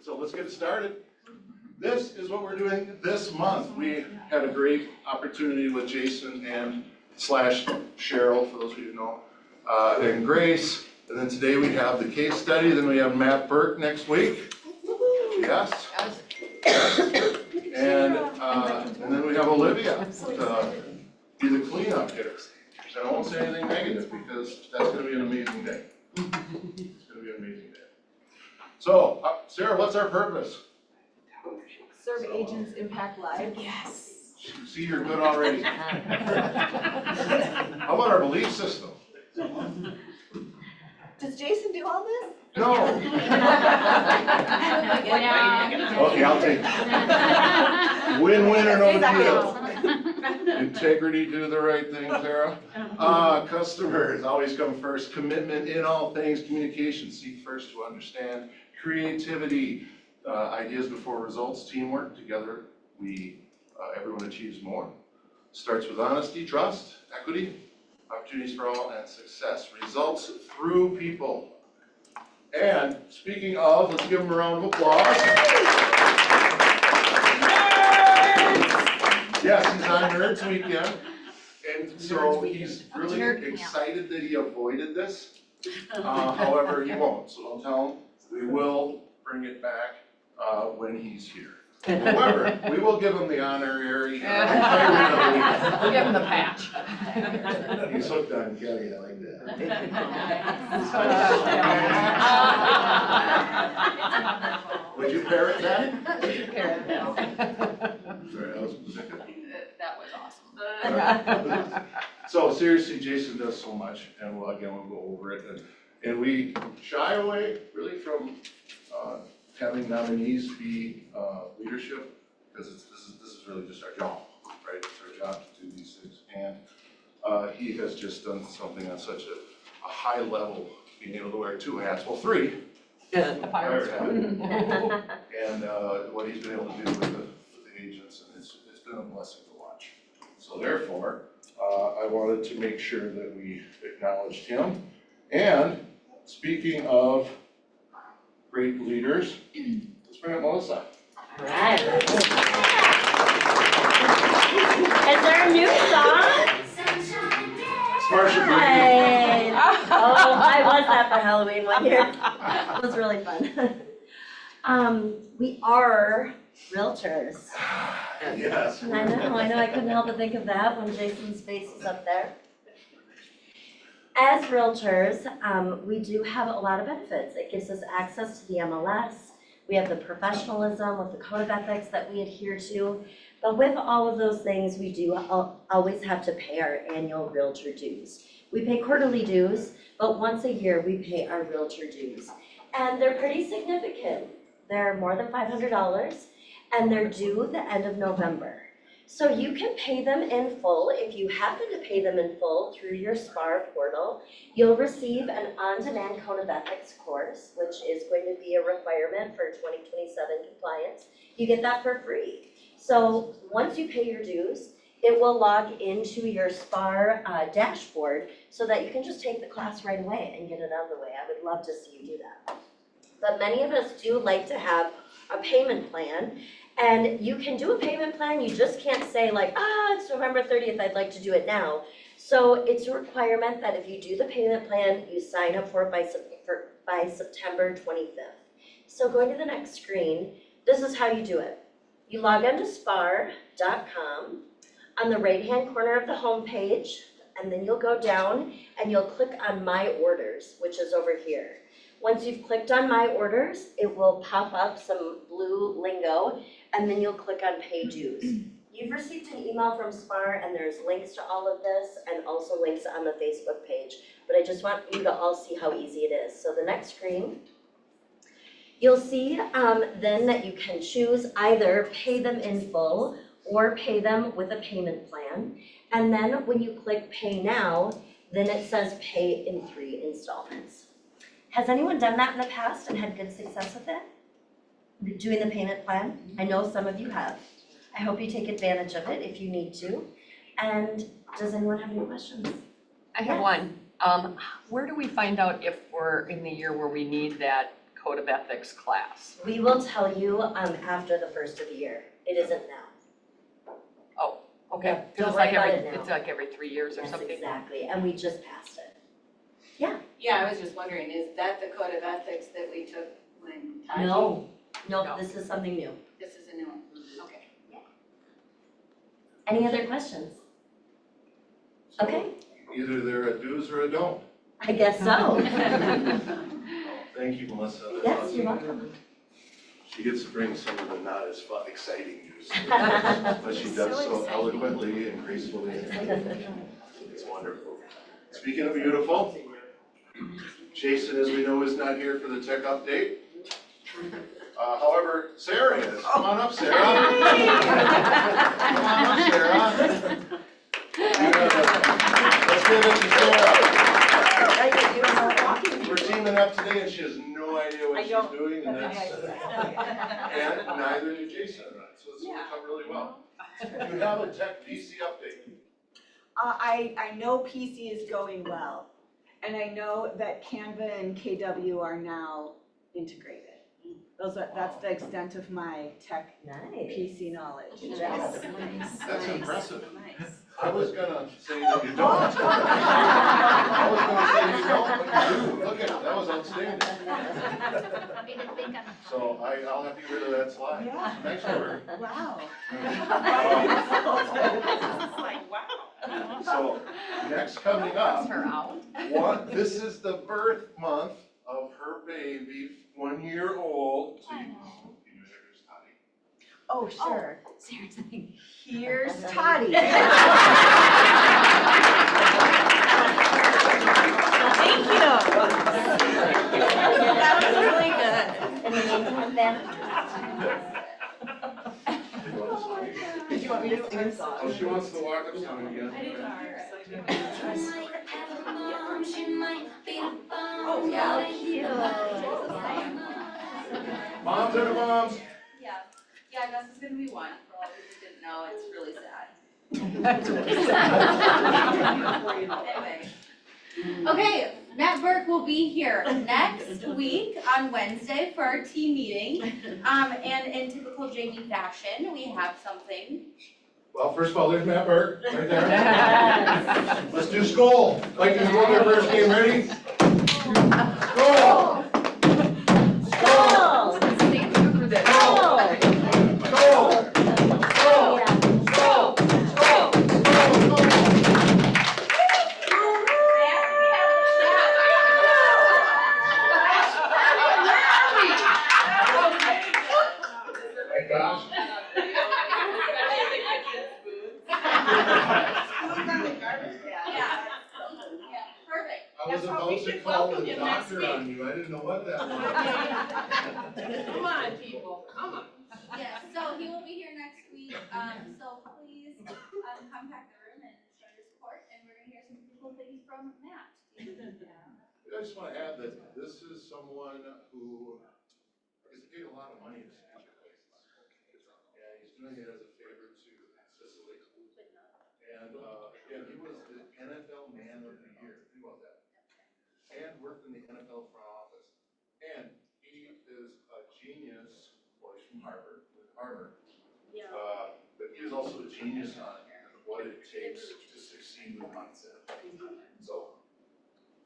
So let's get started. This is what we're doing this month. We had a great opportunity with Jason and Cheryl, for those of you who know, and Grace. And then today we have the case study. Then we have Matt Burke next week. Yes. And then we have Olivia to be the cleanup hitter. And I won't say anything negative because that's going to be an amazing day. It's going to be an amazing day. So, Sarah, what's our purpose? Serve agents, impact lives. Yes. See, you're good already. How about our belief system? Does Jason do all this? No. Okay, I'll take it. Win-win or no deal. Integrity, do the right thing, Sarah. Customers always come first. Commitment in all things. Communication, seek first to understand. Creativity, ideas before results. Teamwork, together everyone achieves more. Starts with honesty, trust, equity, opportunities for all, and success. Results through people. And speaking of, let's give him a round of applause. Yes, he's on Nerds Weekend, and so he's really excited that he avoided this. However, he won't, so don't tell him. We will bring it back when he's here. However, we will give him the honorary. We'll give him the patch. He's hooked on Kelly, I like that. Would you parrot that? That was awesome. So seriously, Jason does so much, and we'll go over it. And we shy away really from having nominees be leadership, because this is really just our job, right? It's our job to do these things. And he has just done something on such a high level, being able to wear two hats, well, three. The pirate's And what he's been able to do with the agents, and it's been a blessing to watch. So therefore, I wanted to make sure that we acknowledged him. And speaking of great leaders, let's bring up Melissa. All right. Is there a new song? Marsha Brady. Hey. Oh, I was that for Halloween one year. It was really fun. We are realtors. Yes. I know, I couldn't help but think of that when Jason's face is up there. As realtors, we do have a lot of benefits. It gives us access to the MLS. We have the professionalism with the code of ethics that we adhere to. But with all of those things, we do always have to pay our annual realtor dues. We pay quarterly dues, but once a year we pay our realtor dues. And they're pretty significant. They're more than $500, and they're due the end of November. So you can pay them in full. If you happen to pay them in full through your SPAR portal, you'll receive an on-demand code of ethics course, which is going to be a requirement for 2027 compliance. You get that for free. So once you pay your dues, it will log into your SPAR dashboard so that you can just take the class right away and get it out of the way. I would love to see you do that. But many of us do like to have a payment plan. And you can do a payment plan, you just can't say like, it's November 30th, I'd like to do it now. So it's a requirement that if you do the payment plan, you sign up for it by September 25th. So going to the next screen, this is how you do it. You log on to spar.com. On the right-hand corner of the home page, and then you'll go down and you'll click on My Orders, which is over here. Once you've clicked on My Orders, it will pop up some blue lingo, and then you'll click on Pay Dues. You've received an email from SPAR, and there's links to all of this, and also links on the Facebook page. But I just want you to all see how easy it is. So the next screen, you'll see then that you can choose either pay them in full or pay them with a payment plan. And then when you click Pay Now, then it says pay in 3 installments. Has anyone done that in the past and had good success with it? Doing the payment plan? I know some of you have. I hope you take advantage of it if you need to. And does anyone have any questions? I have one. Where do we find out if we're in the year where we need that code of ethics class? We will tell you, after the first of the year. It isn't now. Okay, Yeah, 'cause don't it's worry like about every, it now. it's like every 3 years or Yes, something? exactly, and we just passed it. Yeah, I was just wondering, is that the code of ethics that we took when Taji? No, No. this is something new. This is a new one, okay. Any other questions? Okay, Either they're a do's or a don't. I guess so. Thank you, Melissa. That's Yes, awesome. you're welcome. She gets to bring some of the not as fun, exciting news, but she does so eloquently and gracefully. It's wonderful. Speaking of beautiful, Jason, as we know, is not here for the tech update. However, Sara is. Come on up, Sara. Come on up, Sara. Let's give it to Sara. We're teaming up today and she has no idea what she's doing and that's, and neither did Jason and I, so it's worked out really well. You have a tech PC update. I know PC is going well, and I know that Canva and KW are now integrated. That's the extent of my tech Nice. PC knowledge. Yes. That's impressive. I was gonna say that you don't. I was gonna say you don't, but you do. Look at it, that was outstanding. So I'll have to get rid of that slide. Yeah. Nice work. Wow. So next coming up, Her out? this is the birth month of her baby, 1 year old. So you introduce Toddy. Oh, sure. Sarah's saying. Here's Toddy. Thank you. That was really good. In the meantime, then. Did you want me to sing a song? Oh, she wants the walk-up song again. Oh, yeah. Moms are the moms. Yeah, Gus is gonna be one, for all of you who didn't know, it's really sad. Anyway. Okay, Matt Burke will be here next week on Wednesday for our team meeting. And in typical Jamie fashion, we have something. Well, first of all, there's Matt Burke, right there. Let's do Skull. Like this one, their first game, ready? Skull! Skull! I was about to call the doctor on you, I didn't know what that was. Come on, people, come on. Yes, so he will be here next week, so please, contact the room and show your support, and we're gonna hear some cool things from Matt. I just want to add that this is someone who is paid a lot of money to speak at places. And he's doing it as a favor to Sicily. And, again, he was the NFL Man of the Year, think about that. And worked in the NFL front office. And he is a genius, well, he's from Harvard. But he is also a genius on what it takes to succeed with mindset. So,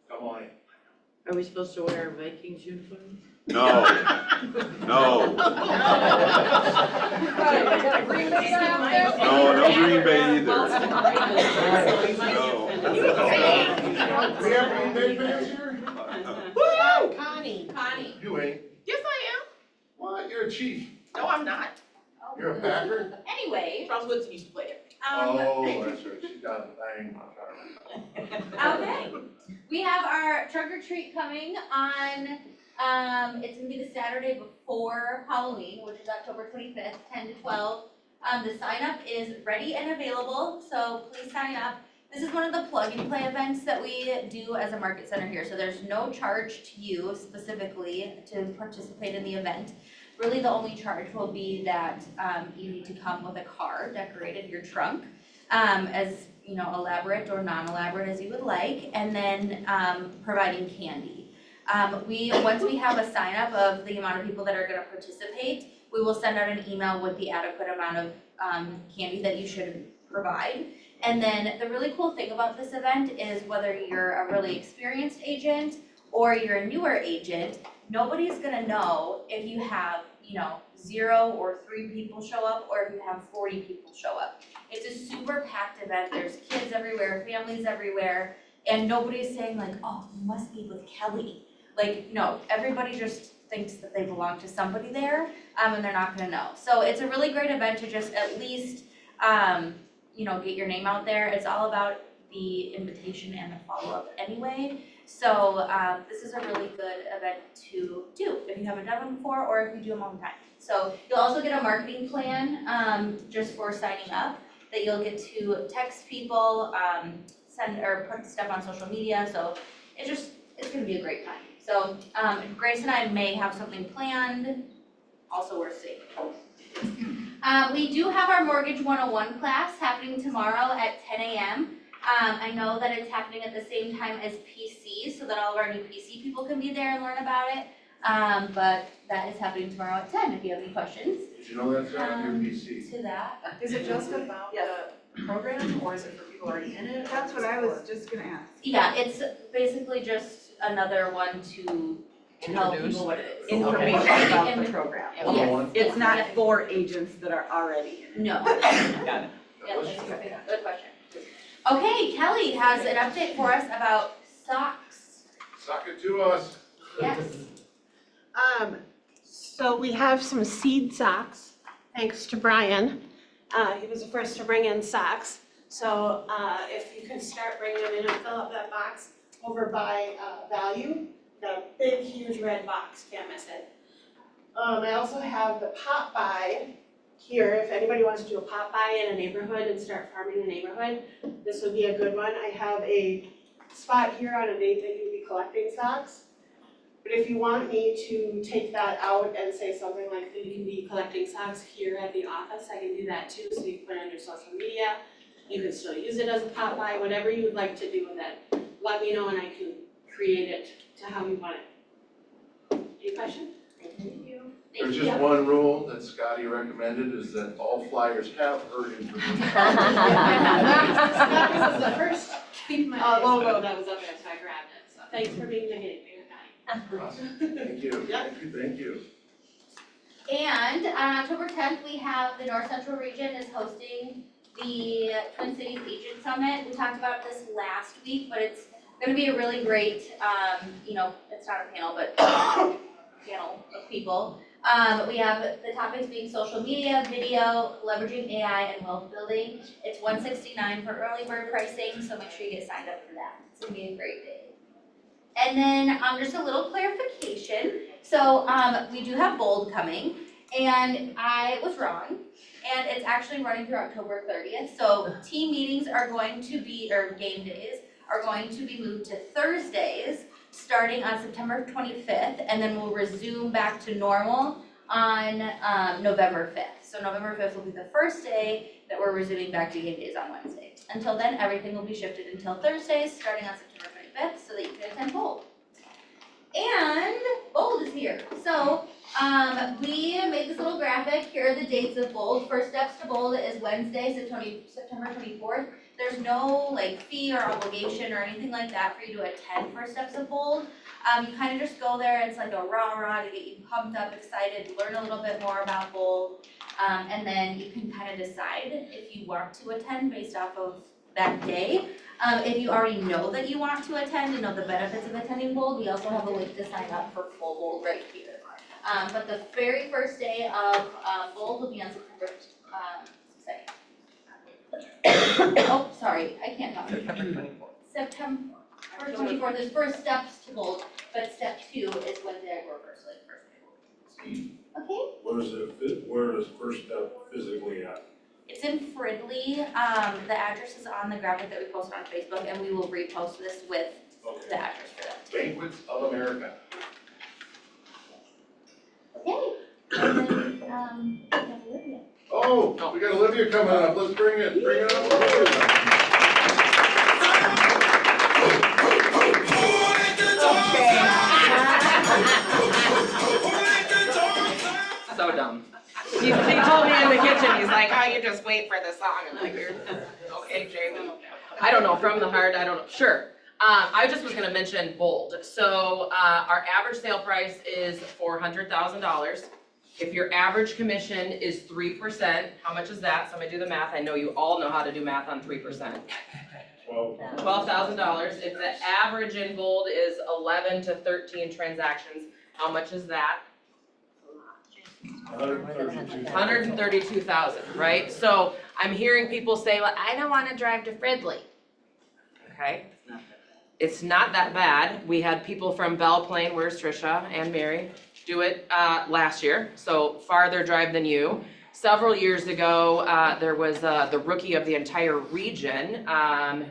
come on in. Are we supposed to wear Vikings uniforms? No, no, no Green Bay either. No. We have Green Bay fans here? Connie. You ain't. Yes, I What? You're a chief. am. No, I'm not. You're a backer? Anyway, Charles Woodson used to play it. Oh, that's right. She's got a thing. Okay, we have our trunk or treat coming on, it's gonna be the Saturday before Halloween, which is October 25th, 10 to 12. The sign up is ready and available, so please sign up. This is one of the plug and play events that we do as a market center here, so there's no charge to you specifically to participate in the event. Really, the only charge will be that you need to come with a car, decorated your trunk, as elaborate or non-elaborate as you would like, and then providing candy. Once we have a sign up of the amount of people that are gonna participate, we will send out an email with the adequate amount of candy that you should provide. And then the really cool thing about this event is whether you're a really experienced agent or you're a newer agent, nobody's gonna know if you have, 0 or 3 people show up or if you have 40 people show up. It's a super packed event, there's kids everywhere, families everywhere, and nobody's saying like, oh, you must be with Kelly. Like, no, everybody just thinks that they belong to somebody there, and they're not gonna know. So it's a really great event to just at least, get your name out there. It's all about the invitation and the follow-up anyway. So this is a really good event to do if you haven't done them before or if you do them all the time. So you'll also get a marketing plan just for signing up that you'll get to text people, send or put stuff on social media. So it's gonna be a great time. So Grace and I may have something planned, also worth seeing. We do have our Mortgage 101 class happening tomorrow at 10 a.m. I know that it's happening at the same time as PC, so that all of our new PC people can be there and learn about it. But that is happening tomorrow at 10 if you have any questions. Did you know that's on your PC? To that. Is it just about the program or is it for people already in it? That's what I was just gonna ask. Yeah, it's basically just another one to tell Introduce. people what it is. Information Okay. about the program. Yes. It's not for agents that are already in it. No. Got it. Yeah, that's good question. Okay, Kelly has an update for us about socks. Suck it to us. Yes. So we have some seed socks, thanks to Brian. He was the first to bring in socks. So if you can start bringing them in and fill up that box over by Value, got a big, huge red box, can't miss it. I also have the pop by here, if anybody wants to do a pop by in a neighborhood and start farming a neighborhood, this would be a good one. I have a spot here on a date that you'll be collecting socks. But if you want me to take that out and say something like that you can be collecting socks here at the office, I can do that too. So you can put it on your social media. You can still use it as a pop by, whatever you would like to do with it. Let me know and I can create it to how you want it. Any questions? Thank you. There's just one rule that Scotty recommended is that all flyers have her information. That was the first logo that was up there, so I grabbed it. So thanks for being the guinea pig, Patty. Awesome. Thank you, thank you. And on October 10th, we have the North Central Region is hosting the Twin Cities Agent Summit. We talked about this last week, but it's gonna be a really great, it's not a panel, but panel of people. We have the topics being social media, video, leveraging AI, and wealth building. It's $169 for early bird pricing, so make sure you get signed up for that. It's gonna be a great day. And then just a little clarification. So we do have Bold coming, and I was wrong. And it's actually running through October 30th. So team meetings are going to be, or game days, are going to be moved to Thursdays, starting on September 25th, and then we'll resume back to normal on November 5th. So November 5th will be the first day that we're resuming back to game days on Wednesday. Until then, everything will be shifted until Thursdays, starting on September 25th, so that you can attend Bold. And Bold is here. So we made this little graphic. Here are the dates of Bold. First Steps to Bold is Wednesday, September 24th. There's no fee or obligation or anything like that for you to attend First Steps of Bold. You kind of just go there. It's like a rah-rah to get you pumped up, excited, learn a little bit more about Bold, and then you can kind of decide if you want to attend based off of that day. If you already know that you want to attend and know the benefits of attending Bold, we also have a link to sign up for full Bold right here. But the very first day of Bold will be on September 2nd. Oh, sorry, I can't talk. September 24th. September 24th is First Steps to Bold, but step 2 is Wednesday, October 1st, Okay? Where is First Step physically at? It's in Fridley. The address is on the graphic that we posted on Facebook, and we will repost this with the address for that too. Banquets of America. Okay. And then, we have Olivia. Oh, we got Olivia coming up, let's bring it up. Okay, He told me in the kitchen, he's like, oh, you just wait for the song. I'm like, okay, Jamie. I don't know, from the heart, I don't know, sure. I just was gonna mention bold. So, our average sale price is $400,000. If your average commission is 3%, how much is that? Somebody do the math. I know you all know how to do math on 3%. Well, $12,000. If the average in bold is 11 to 13 transactions, how much is that? 132,000, right? So I'm hearing people say, well, I don't wanna drive to Fridley. Okay? It's not that bad. We had people from Belle Plaine, where's Trisha and Mary, do it last year, so farther drive than you. Several years ago, there was the rookie of the entire region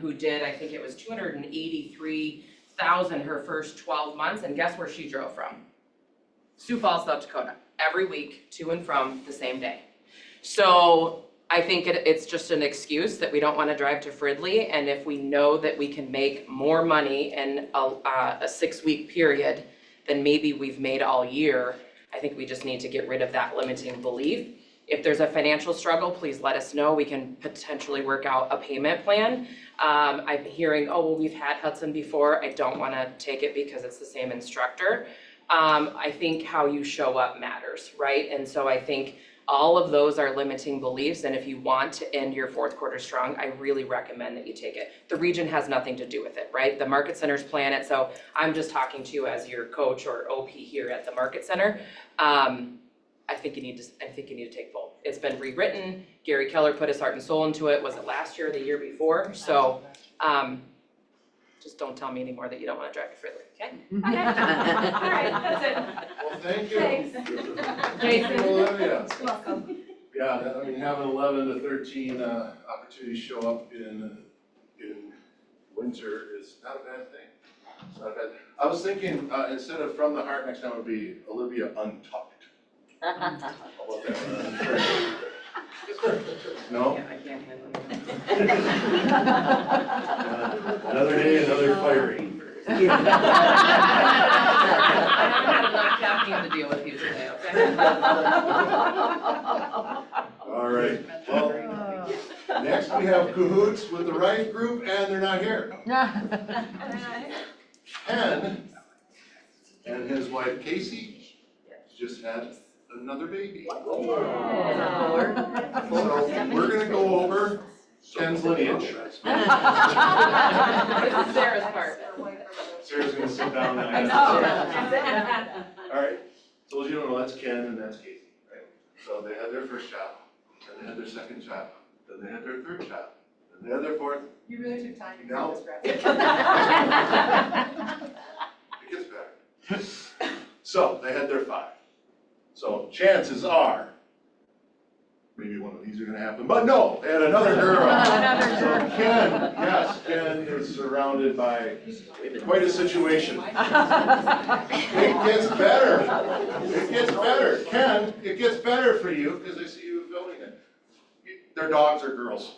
who did, I think it was 283,000 her first 12 months, and guess where she drove from? Sioux Falls, South Dakota, every week to and from the same day. So I think it's just an excuse that we don't want to drive to Fridley, and if we know that we can make more money in a 6-week period than maybe we've made all year, I think we just need to get rid of that limiting belief. If there's a financial struggle, please let us know. We can potentially work out a payment plan. I'm hearing, oh, well, we've had Hudson before. I don't want to take it because it's the same instructor. I think how you show up matters, right? And so I think all of those are limiting beliefs, and if you want to end your fourth quarter strong, I really recommend that you take it. The region has nothing to do with it, right? The market centers plan it, so I'm just talking to you as your coach or OP here at the market center. I think you need to take both. It's been rewritten. Gary Keller put his heart and soul into it. Was it last year or the year before? So just don't tell me anymore that you don't want to drive to Fridley, okay? Okay. All right, that's it. Well, thank you. Thanks. Jason. Olivia. You're welcome. Yeah, I mean, having 11 to 13 opportunities show up in winter is not a bad thing. It's not bad. I was thinking, instead of from the heart, next time it would be Olivia Untucked. How about that? No? I can't handle it. Another day, another firing. I haven't had enough caffeine to deal with you today, okay? All right, well, next we have cahoots with the right group, and they're not here. Ken and his wife Casey just had another baby. So we're gonna go over Ken's lineage. This is Sarah's part. Sarah's gonna sit down and. I know. All right, so as you don't know, that's Ken and that's Casey, right? So they had their first child, then they had their second child, then they had their third child, then they had their fourth. You really took time to No. describe It gets better. So they had their 5. So chances are, maybe one of these are gonna happen, but no, they had another girl. So Ken is surrounded by quite a situation. It gets better. It gets better. Ken, it gets better for you because I see you filming it. Their dogs are girls.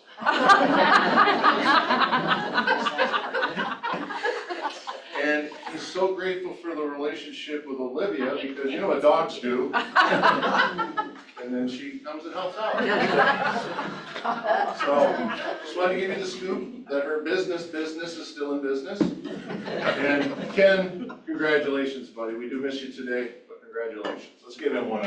And he's so grateful for the relationship with Olivia because you know what dogs do. And then she comes and helps out. So, just wanted to give you the scoop that her business is still in business. And Ken, congratulations, buddy. We do miss you today, but congratulations. Let's give him one.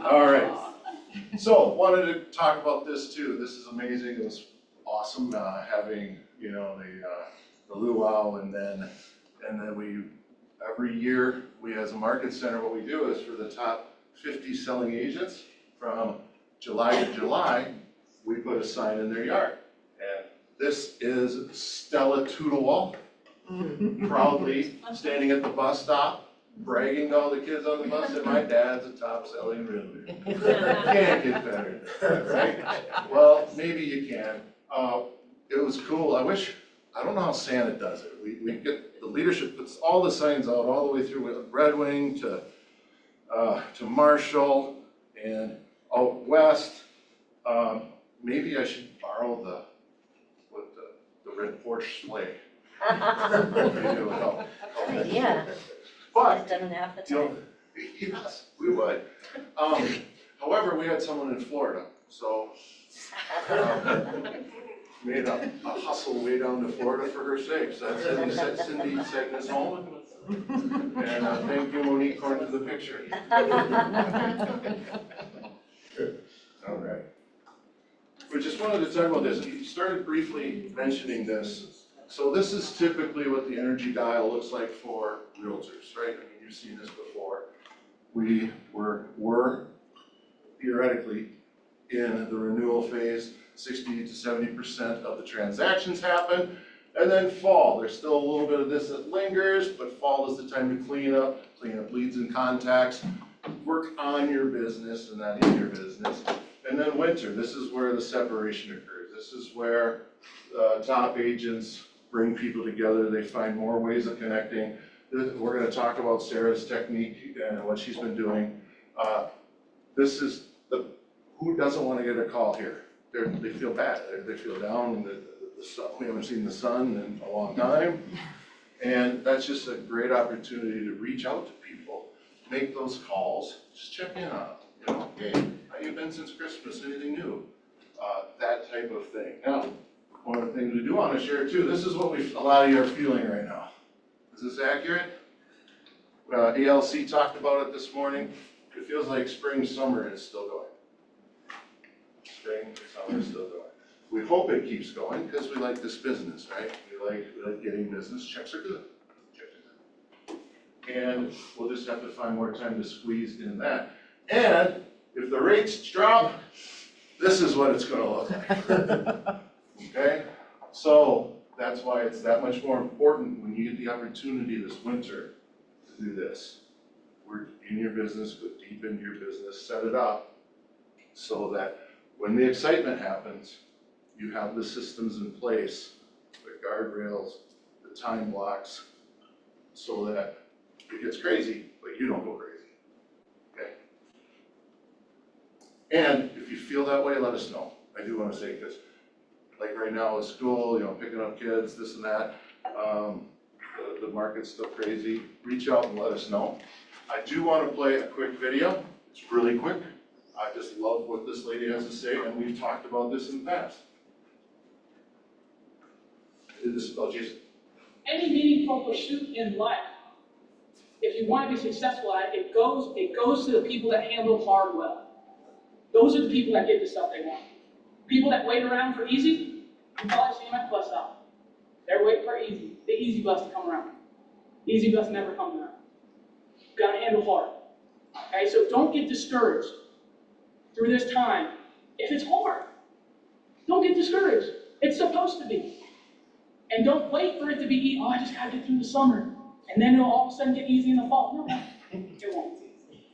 All right. So, wanted to talk about this too. This is amazing. It was awesome having, the luau, and then we every year we as a market center, what we do is for the top 50 selling agents from July to July, we put a sign in their yard. And this is Stella Toodlewall, proudly standing at the bus stop, bragging to all the kids on the bus that my dad's a top selling realtor. Can't get better than that, right? Well, maybe you can. It was cool. I don't know how Santa does it. We get, the leadership puts all the signs out all the way through with Red Wing to Marshall and out west. Maybe I should borrow the red Porsche sleigh. Maybe it would help. Good idea. But, I've done it half the you know, time. yes, we would. However, we had someone in Florida, so made a hustle way down to Florida for her sake. So that's Cindy setting us home. And thank you, Monique, according to the picture. All right. We just wanted to talk about this. You started briefly mentioning this. So this is typically what the energy dial looks like for realtors, right? I mean, you've seen this before. We were theoretically in the renewal phase. 60 to 70% of the transactions happen. And then fall, there's still a little bit of this that lingers, but fall is the time to clean up leads and contacts, work on your business and not in your business. And then winter, this is where the separation occurs. This is where top agents bring people together. They find more ways of connecting. We're going to talk about Sara's technique and what she's been doing. This is who doesn't want to get a call here? They feel bad. They feel down. The sun, we haven't seen the sun in a long time. And that's just a great opportunity to reach out to people, make those calls, just check in on them. You know, hey, how you been since Christmas? Anything new? That type of thing. Now, one of the things we do want to share too, this is what a lot of you are feeling right now. Is this accurate? ALC talked about it this morning. It feels like spring, summer is still going. Spring, summer is still going. We hope it keeps going because we like this business, right? We like getting business. Checks are good. Checks are good. And we'll just have to find more time to squeeze in that. And if the rates drop, this is what it's going to look like. Okay? So that's why it's that much more important when you get the opportunity this winter to do this. Work in your business, go deep into your business, set it up so that when the excitement happens, you have the systems in place, the guardrails, the time blocks, so that it gets crazy, but you don't go crazy, okay? And if you feel that way, let us know. I do want to say, because like right now with school, you know, picking up kids, this and that, the market's still crazy. Reach out and let us know. I do want to play a quick video. It's really quick. I just love what this lady has to say, and we've talked about this in the past. This is about Jason. Any meaningful pursuit in life, if you want to be successful at it, it goes to the people that handle hard well. Those are the people that get the stuff they want. People that wait around for easy, you probably see them at the bus stop. They're waiting for easy, the easy bus to come around. The easy bus never comes around. You gotta handle hard. Okay, so don't get discouraged through this time. If it's hard, don't get discouraged. It's supposed to be. And don't wait for it to be, oh, I just gotta get through the summer. And then it'll all of a sudden get easy in the fall. No, it won't.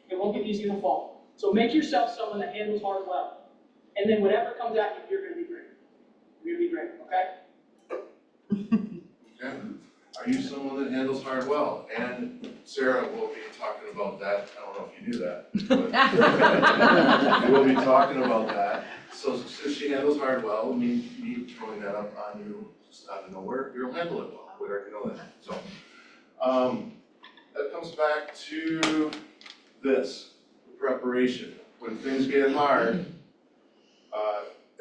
It won't get easy in the fall. So make yourself someone that handles hard well. And then whatever comes at you, you're gonna be great. You're gonna be great, okay? Okay. Are you someone that handles hard well? And Sara will be talking about that. I don't know if you knew that. But we'll be talking about that. So since she handles hard well, me throwing that up on you just out of nowhere, you'll handle it well. We already know that. So that comes back to this, preparation. When things get hard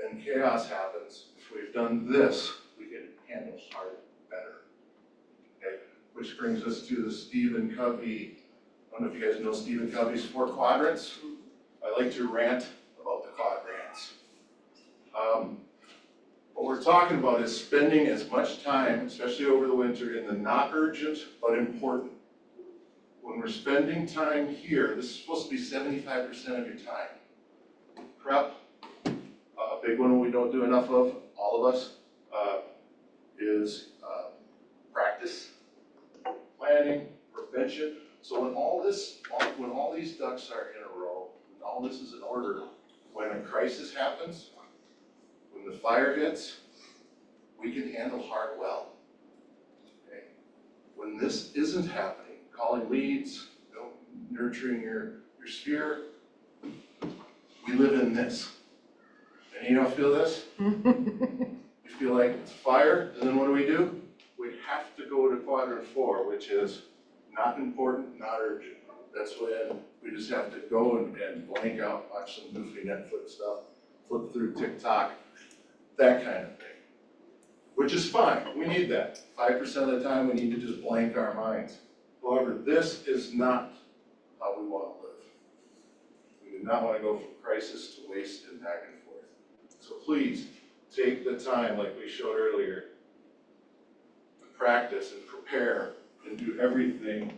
and chaos happens, if we've done this, we can handle hard better. Okay? Which brings us to the Stephen Covey. I don't know if you guys know Stephen Covey's 4 quadrants. I like to rant about the quadrants. What we're talking about is spending as much time, especially over the winter, in the not urgent but important. When we're spending time here, this is supposed to be 75% of your time. Prep, a big one we don't do enough of, all of us, is practice, planning, prevention. So when all these ducks are in a row, when all this is in order, when a crisis happens, when the fire hits, we can handle hard well. Okay? When this isn't happening, calling leads, you know, nurturing your sphere, we live in this. And you don't feel this? You feel like it's fire, and then what do? We have go to quadrant 4, which is not important, not urgent. That's when we just have to go and blank out, watch some goofy Netflix stuff, flip through TikTok, that kind of thing. Which is fine, we need that. 5% of the time, we need to just blank our minds. However, this is not how we want to live. We do not want to go from crisis to waste and back and forth. So please, take the time, like we showed earlier, to practice and prepare and do everything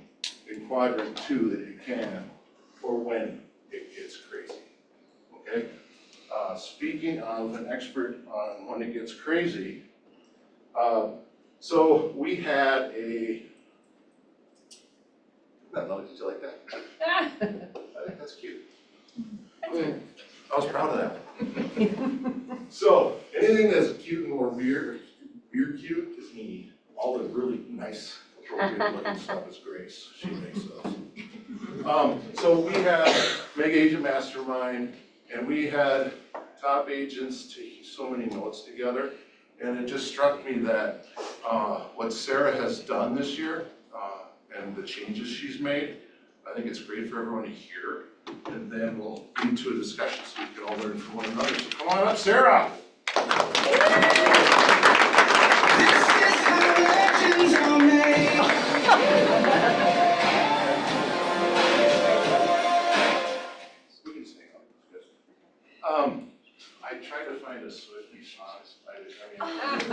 in quadrant 2 that you can for when it gets crazy, okay? Speaking of an expert on when it gets crazy, so we had a, I don't know, did you like that? I think that's cute. I was proud of that. So, anything that's cute and more weird cute is me. All the really nice, appropriate looking stuff is Grace. She makes those. So we had Mega Agent Mastermind, and we had top agents taking so many notes together. And it just struck me that what Sara has done this year and the changes she's made, I think it's great for everyone to hear. And then we'll get into a discussion so we can all learn from one another. So come on up, Sara. This is how legends are made. We can stay on. I tried to find a Swiftie song. I mean,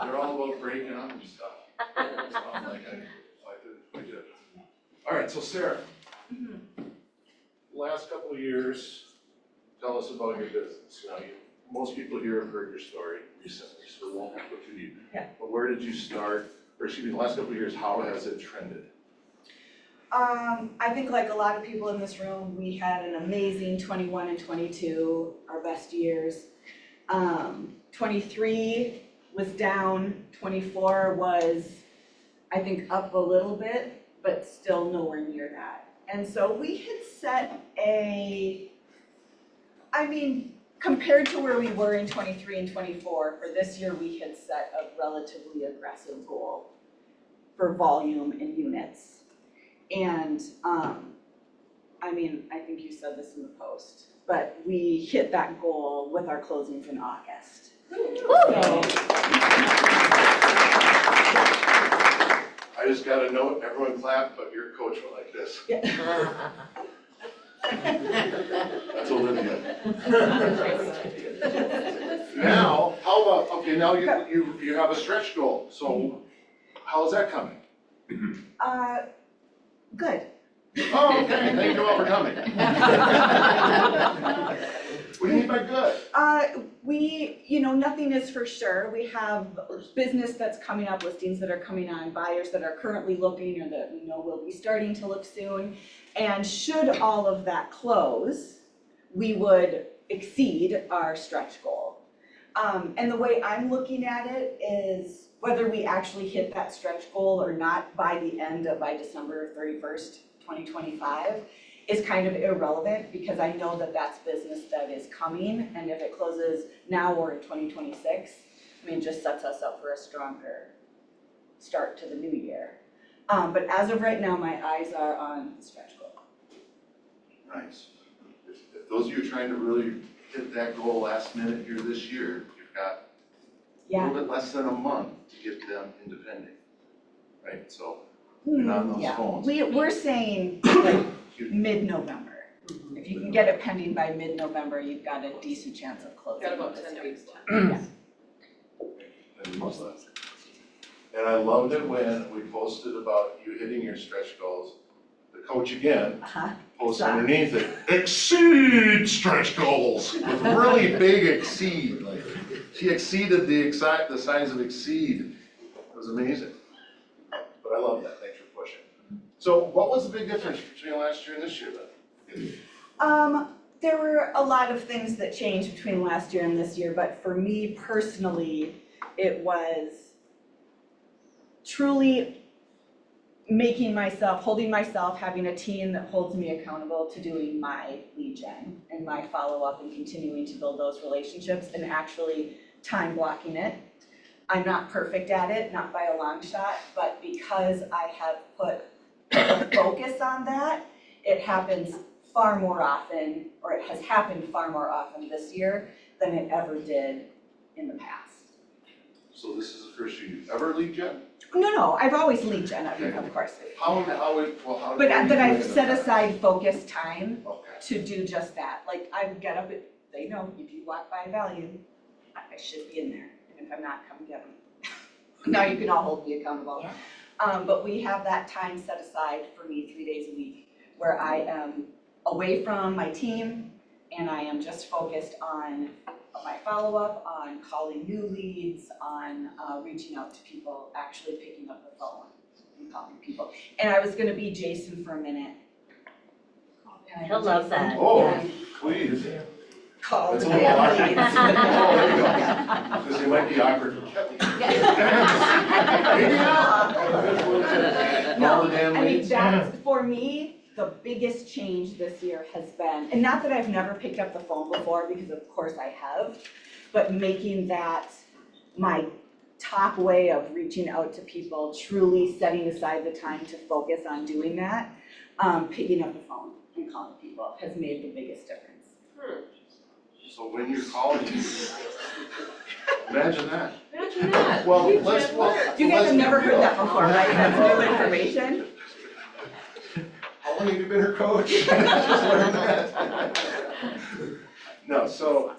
they're all about breaking up and stuff. So I'm like, I didn't quite get it. All right, so Sara. Last couple of years, tell us about your business. Now, most people here have heard your story recently, so we won't have to go too deep. Yeah. But where did you start, or excuse me, the last couple of years, how has it trended? I think like a lot of people in this room, we had an amazing 21 and 22, our best years. 23 was down, 24 was, I think, up a little bit, but still nowhere near that. And so we had set compared to where we were in 23 and 24, for this year we had set a relatively aggressive goal for volume in units. And I think you said this in the post, but we hit that goal with our closings in August. I just got a note, everyone clap, but your coach went like this. Yeah. That's Olivia. Now, how about, okay, now you have a stretch goal, so how's that coming? Good. Oh, okay, thank you all for coming. What do you mean by good? Nothing is for sure. We have business that's coming up, listings that are coming on, buyers that are currently looking or that we know will be starting to look soon. And should all of that close, we would exceed our stretch goal. And the way I'm looking at it is whether we actually hit that stretch goal or not by December 31st, 2025 is kind of irrelevant because I know that that's business that is coming, and if it closes now or in 2026, it just sets us up for a stronger start to the new year. But as of right now, my eyes are on the stretch goal. Nice. If those of you trying to really hit that goal last minute here this year, you've got a little bit less than a month to get them independent, right? So you're not on those phones. We're saying like mid-November. If you can get it pending by mid-November, you've got a decent chance of closing. Got about 10 weeks left. And I loved it when we posted about you hitting your stretch goals. The coach again posts underneath it, exceed stretch goals with really big exceed. Like she exceeded the signs of exceed. It was amazing. But I love that. Thanks for pushing. So what was the big difference between last year and this year then? There were a lot of things that changed between last year and this year, but for me personally, it was truly holding myself, having a team that holds me accountable to doing my lead gen and my follow-up and continuing to build those relationships and actually time blocking it. I'm not perfect at it, not by a long shot, but because I have put a focus on that, it happens far more often, or it has happened far more often this year than it ever did in the past. So this is the first year you've ever lead gen? No, I've always lead gen, I mean, of course. How? But that I've set aside focused time Okay. to do just that. Like, I get up at, they know, if you walk by value, I should be in there, and if I'm not, come get me. Now you can all hold me accountable. Yeah. But we have that time set aside for me 3 days a week, where I am away from my team, and I am just focused on my follow-up, on calling new leads, on reaching out to people, actually picking up the phone and calling people. And I was gonna be Jason for a minute. He'll love that. Oh, Yeah. please. Call That's the a little awkward. leads. Oh, there you go. Because it might be awkward for Kelly. No, Call the damn I mean, leads. that's, for me, the biggest change this year has been, and not that I've never picked up the phone before, because of course I have, but making that my top way of reaching out to people, truly setting aside the time to focus on doing that, picking up the phone and calling people has made the biggest difference. So when you're calling, imagine that. Imagine that. Well, You let's, can't well. work. You guys have let's never be heard real. that before, right? That's new information. How long have you been her coach? Just learned that. No, so,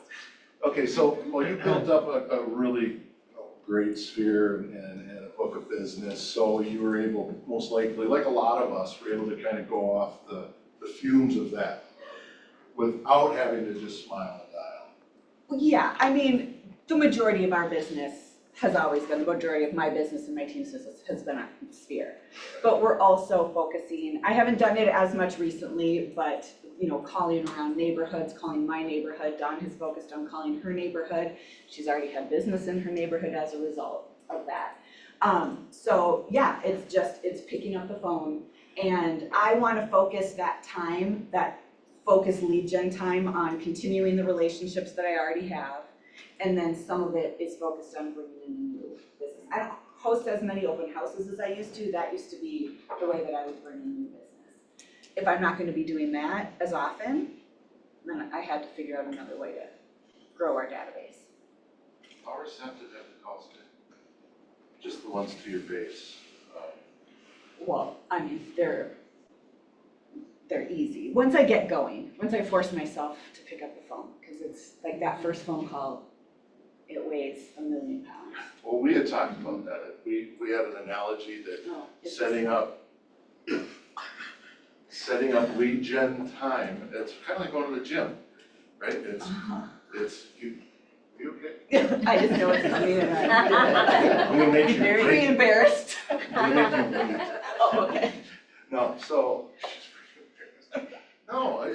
okay, so, well, you built up a really great sphere and a book of business, so you were able, most likely, like a lot of us, were able to kind of go off the fumes of that without having to just smile and dial. Well, yeah, I mean, the majority of our business has always been, the majority of my business and my team's business has been on Sphere. But we're also focusing, I haven't done it as much recently, but, you know, calling around neighborhoods, calling my neighborhood. Dawn has focused on calling her neighborhood. She's already had business in her neighborhood as a result of that. So yeah, it's picking up the phone. And I want to focus that time, that focus lead gen time on continuing the relationships that I already have. And then some of it is focused on bringing in new business. I don't host as many open houses as I used to. That used to be the way that I would bring in new business. If I'm not going to be doing that as often, then I had to figure out another way to grow our database. How receptive have the calls been? Just the ones to your base? Well, I mean, they're easy. Once I get going, once I force myself to pick up the phone, because it's like that first phone call, it weighs 1,000,000 pounds. Well, we had talked about that. We had an analogy that Oh, it's setting up lead gen time, it's kind of like going to the gym, right? It's, you okay? I just know it's coming and I'm gonna make you very breathe. embarrassed. I'm gonna make you breathe. Oh, okay. No, so, no,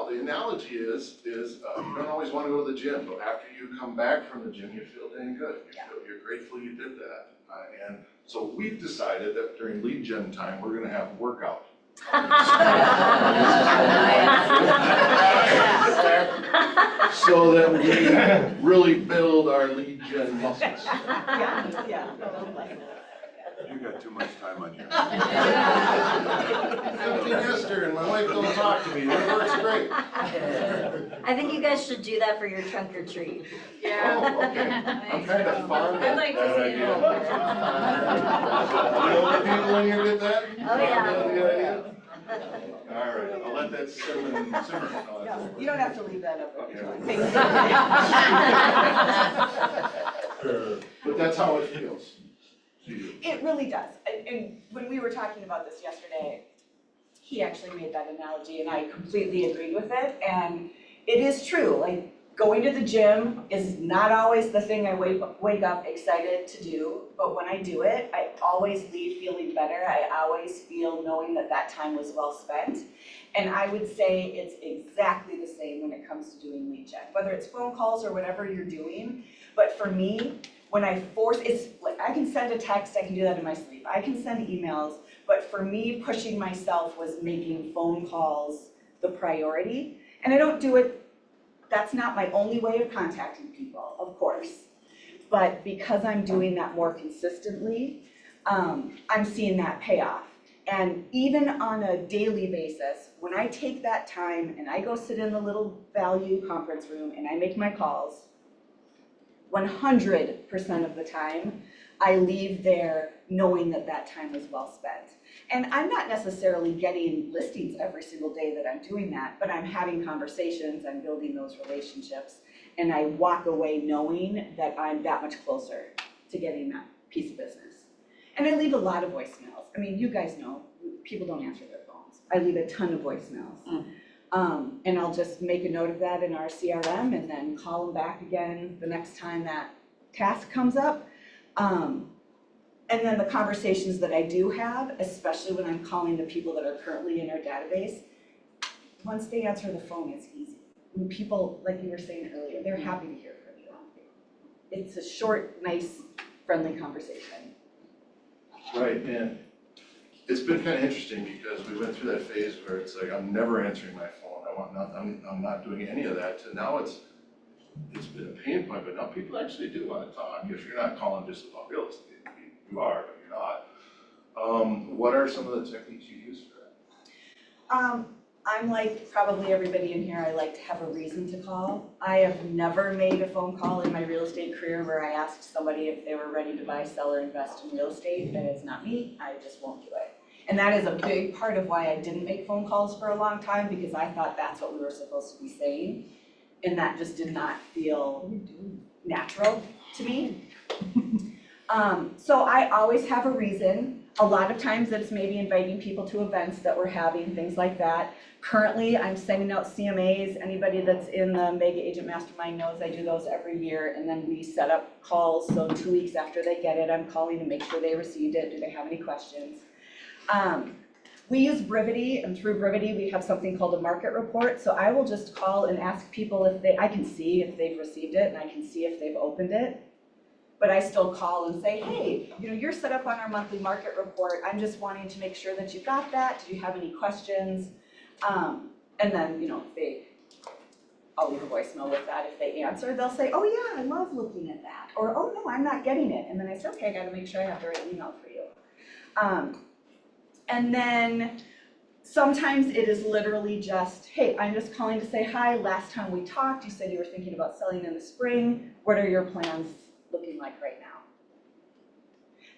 the analogy is you don't always want to go to the gym, but after you come back from the gym, you feel dang good. You're grateful you did that. And so we've decided that during lead gen time, we're gonna have a workout. So that we really build our lead gen muscles. Yeah. You got too much time on your hands. Empty nester and my wife don't talk to me, that works great. I think you guys should do that for your trunk or treat. Oh, okay. I'm kind of fond of I'd like to that see idea. it. You know the people in here get that? Oh, yeah. The idea? All right, I'll let that simmer. No, you don't have to leave that up. Okay. Thank But that's how it feels to you. you. It really does. And when we were talking about this yesterday, he actually made that analogy and I completely agreed with it. And it is true, like going to the gym is not always the thing I wake up excited to do, but when I do it, I always leave feeling better. I always feel knowing that that time was well spent. And I would say it's exactly the same when it comes to doing lead gen, whether it's phone calls or whatever you're doing. But for me, when I force, it's like I can send a text, I can do that in my sleep. I can send emails, but for me, pushing myself was making phone calls the priority. And I don't do it, that's not my only way of contacting people, of course. But because I'm doing that more consistently, I'm seeing that payoff. And even on a daily basis, when I take that time and I go sit in the little value conference room and I make my calls, 100% of the time, I leave there knowing that that time was well spent. And I'm not necessarily getting listings every single day that I'm doing that, but I'm having conversations, I'm building those relationships, and I walk away knowing that I'm that much closer to getting that piece of business. And I leave a lot of voicemails. I mean, you guys know, people don't answer their phones. I leave a ton of voicemails. And I'll just make a note of that in our CRM and then call them back again the next time that task comes up. And then the conversations that I do have, especially when I'm calling the people that are currently in our database, once they answer the phone, it's easy. When people, like you were saying earlier, they're happy to hear from you. It's a short, nice, friendly conversation. Right, and it's been kind of interesting because we went through that phase where it's like, I'm never answering my phone. I'm not doing any of that, to now it's been a pain point, but now people actually do want to talk. If you're not calling just about real estate, you are, but you're not. What are some of the techniques you use for that? I'm like probably everybody in here, I like to have a reason to call. I have never made a phone call in my real estate career where I asked somebody if they were ready to buy, sell, or invest in real estate. That is not me, I just won't do it. And that is a big part of why I didn't make phone calls for a long time, because I thought that's what we were supposed to be saying. And that just did not feel natural to me. So I always have a reason. A lot of times it's maybe inviting people to events that we're having, things like that. Currently, I'm sending out CMAs. Anybody that's in the Mega Agent Mastermind knows I do those every year, and then we set up calls. So 2 weeks after they get it, I'm calling to make sure they received it. Do they have any questions? We use Brivity, and through Brivity, we have something called a market report. So I will just call and ask people if I can see if they've received it, and I can see if they've opened it. But I still call and say, hey, you're set up on our monthly market report. I'm just wanting to make sure that you got that. Do you have any questions? And then, I'll leave a voicemail with that. If they answer, they'll say, oh yeah, I love looking at that. Or, oh no, I'm not getting it. And then I say, okay, I gotta make sure I have the right email for you. And then sometimes it is literally just, hey, I'm just calling to say hi. Last time we talked, you said you were thinking about selling in the spring. What are your plans looking like right now?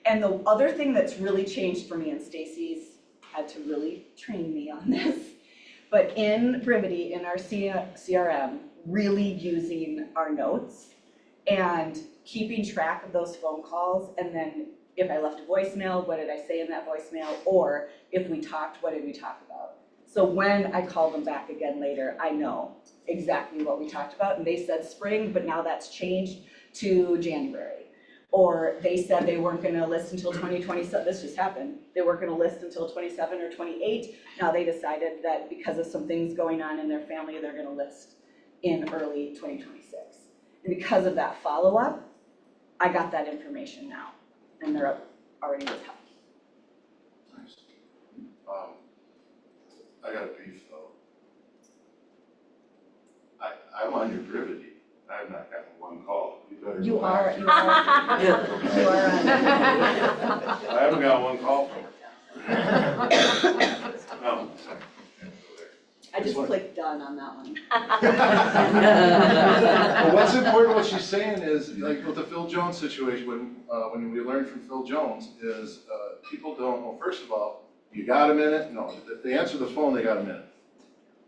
And the other thing that's really changed for me, and Stacy's had to really train me on this, but in Brivity, in our CRM, really using our notes and keeping track of those phone calls, and then if I left a voicemail, what did I say in that voicemail? Or if we talked, what did we talk about? So when I call them back again later, I know exactly what we talked about. And they said spring, but now that's changed to January. Or they said they weren't gonna list until 2027, this just happened. They weren't gonna list until 27 or 28. Now they decided that because of some things going on in their family, they're gonna list in early 2026. And because of that follow-up, I got that information now. And they're already with help. Nice. I got a beef though. I'm on your Brivity. I have not gotten one call. You better. You go are. back. I haven't got one call from her. No, sorry. I just clicked done on that one. Well, what's important, what she's saying is, like with the Phil Jones situation, when we learned from Phil Jones, is people don't, well, first of all, you got a minute? No, if they answer the phone, they got a minute,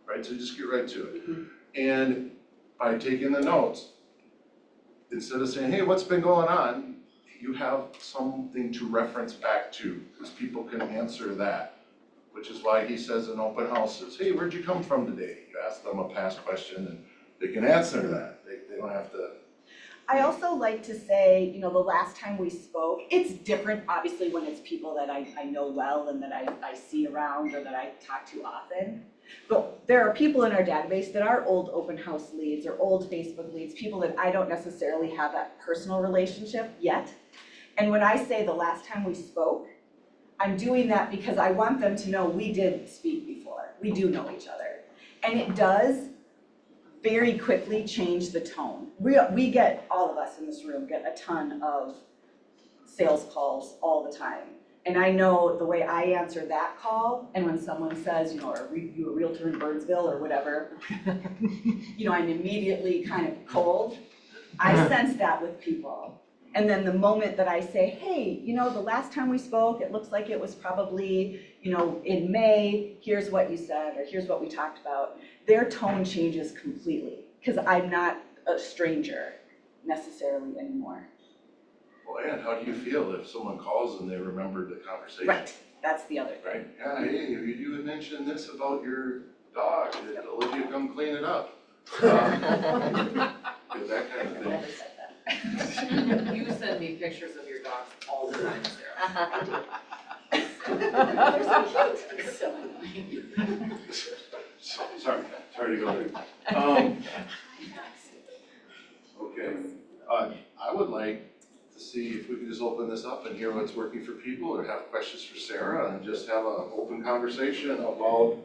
right? So just get right to it. Mm-hmm. And by taking the notes, instead of saying, hey, what's been going on, you have something to reference back to, because people can answer that. Which is why he says in open houses, hey, where'd you come from today? You ask them a past question and they can answer that. They don't have to. I also like to say, the last time we spoke, it's different obviously when it's people that I know well and that I see around or that I talk to often. But there are people in our database that are old open house leads or old Facebook leads, people that I don't necessarily have that personal relationship yet. And when I say the last time we spoke, I'm doing that because I want them to know we did speak before. We do know each other. And it does very quickly change the tone. We get, all of us in this room get a ton of sales calls all the time. And I know the way I answer that call, and when someone says, you know, are you a realtor in Birdsville or whatever, you know, I'm immediately kind of cold. I sense that with people. And then the moment that I say, hey, you know, the last time we spoke, it looks like it was probably, you know, in May, here's what you said, or here's what we talked about, their tone changes completely, because I'm not a stranger necessarily anymore. Well, and how do you feel if someone calls and they remembered the conversation? Right, that's the other thing. Right, yeah, hey, you had mentioned this about your dog, did Olivia come clean it up? That kind of thing. Never said that. You send me pictures of your dogs all the time, Sarah. They're so cute. So annoying. Sorry to go there. Okay, I would like to see if we could just open this up and hear what's working for people, or have questions for Sarah, and just have an open conversation about